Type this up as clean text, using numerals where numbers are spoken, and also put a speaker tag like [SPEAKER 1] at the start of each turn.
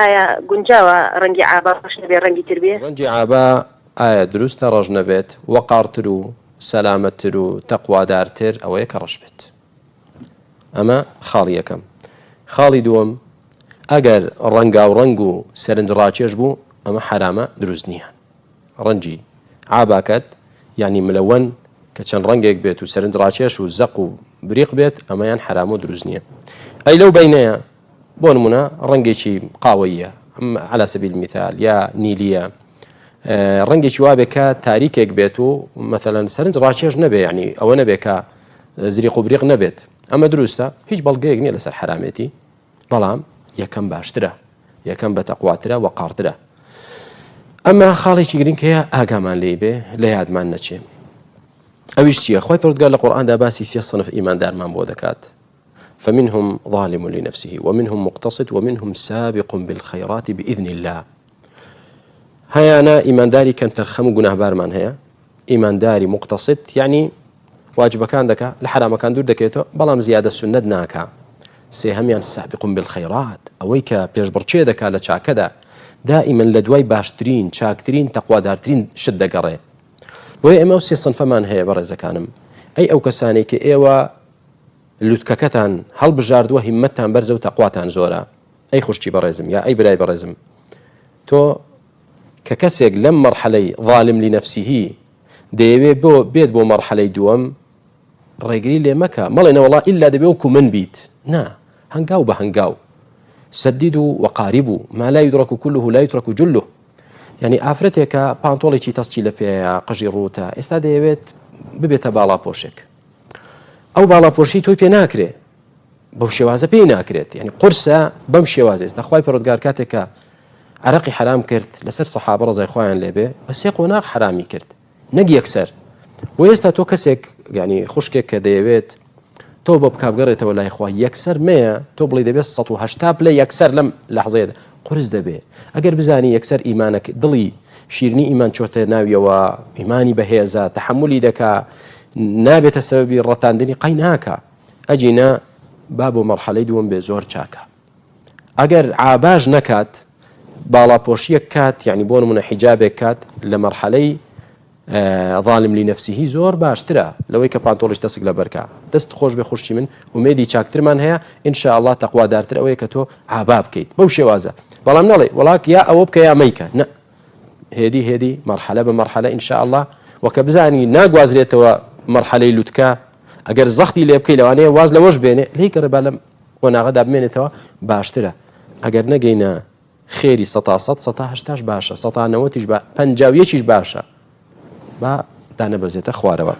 [SPEAKER 1] آیا گونجاوە ڕەنگی عابا باش نەبێ ڕەنگی تر بێ؟
[SPEAKER 2] ڕەنگی عابا ئایا دروستە ڕەش نەبێت وەقارتر و سەلامەتتر و تەقوادارتر ئەوەیە کە ڕەش بێت. ئەمە خاڵی یەکەم. خاڵی دووەم ئەگەر ڕەنگا و ڕەنگ و سەرنج ڕاکێش بوو ئەمە حرامە دروست نییە. ڕەنجی عاباکەت یعنی ملەوەن کە چەند ڕەنگێک بێت و سەرنج ڕاکێش و زەق و بریق بێت ئەمەیان حرام و دروست نییە. ئەی لەو بینەیە بۆ نمونە ڕەنگێکی قاوەیە على سبيل المثال یا نیلیە ڕەنگێکی وابێ کە تاریکێک بێت و مثلەن سەرنج ڕاکێش نەبێ یعنی ئەوە نەبێ کە زریق و بریق نەبێت ئەمە دروستە هیچ بەڵگەیەک نییە لەسەر حرامێتی بەڵام یەکەم باشترە یەکەم بە تەقواترە وەقارترە. ئەمە خاڵێکی گرنگ هەیە ئاگامان لێ بێ لە یادمان نەچێ. ئەویش چییە؟ خۆی پەروەردگار لە قورئاندا باسی سێ سنف ئیماندارمان بۆ دەکات. فمنهم ظالم لنفسه ومنهم مقتصد ومنهم سابق بالخيرات بإذن الله. هيانا إيمان داري كان ترخم جناه بارمان هيا إيمان داري مقتصد يعني واجب كان دكا الحرام كان دور دكيتو بلام زيادة سنة ناكا سيهم يعني سابق بالخيرات أويكا بيش برشي دكا لشاكدا دائما لدواي باشترين شاكترين تقوى دارترين شدة قري وهي إما وسي صنفمان هيا برزا كانم أي أو كساني كي إيوا لوتکەکەتان هەڵبژاردووە هیممەتتان بەرزە و تەقواتان زۆرە ئەی خوشتی بەڕێزم یا ئەی برای بەڕێزم تۆ کە کەسێک لەم مەرحەلەی ظالم لنفسیه دەیەوێ بێت بۆ مەرحەلەی دووەم ڕێگری لێ مەکە مەڵێنە وەڵا ئیلا دەبێ وەکو من بیت نا هەنگاو بە هەنگاو سەدید و وەقاریب و ما لا يدرك كله لا يترك جله یعنی ئافرەتێکە پانتۆڵێکی تەستی لە پێیە قژی ڕوتە ئێستا دەیەوێت ببێتە باڵا پۆشێک ئەو باڵاپۆشی تۆی پێ ناکرێ بەو شێوازە پێی ناکرێت یعنی قورسە بەم شێوازە ئێستا خوای پەروەردگار کاتێکە عەرەقی حرام کرد لەسەر سەحابە ڕەزای خۆیان لێبێ بە سێ قۆناغ حرامی کرد نەک یەکسەر و ئێستا تۆ کەسێک یعنی خوشکێک کە دەیەوێت تۆ بە بکابگەڕێتەوە لای خوا یەکسەر مەیە تۆ بڵێ دەبێت 180 پلە یەکسەر لەم لەحزەیەدا قورس دەبێ ئەگەر بزانی یەکسەر ئیمانەکە دڵی شیرنی ئیمان چۆتە ناویەوە ئیمانی بەهێزە تەحملی دەکا نابێتە سەبەبی ڕەتاندنی قەی ناکە ئەجینە با بۆ مەرحەلەی دووەم بێ زۆر چاکە. ئەگەر عاباش نەکات باڵاپۆشیەک کات یعنی بۆ نمونە حیجابێک کات لە مەرحەلەی ظالم لنفسیه زۆر باشترە لەوەی کە پانتۆڵیش دەستک لە بەرکە دەست خۆش بێ خوشتی من ومێدی چاکترمان هەیە ئینشاء الله تەقوادارتر ئەوەیە کە تۆ عابا بکەیت بەو شێوازە بەڵام نەڵێ وڵاک یا ئەوە بکە یا مەیکە نە هێدی مەرحەلە بە مەرحەلە ئینشاء الله وەکە بزانی ناگوازرێتەوە مەرحەلەی لوتکە ئەگەر زەختی لێ بکەی لەوانەیە واز لەوەش بێنێ لی گەڕێبا لەم قۆناغەدا بمێنێتەوە باشترە ئەگەر نەگەینە خێری 100 باشە 190 50 باشە با دانەبەزێتە خوارەوە.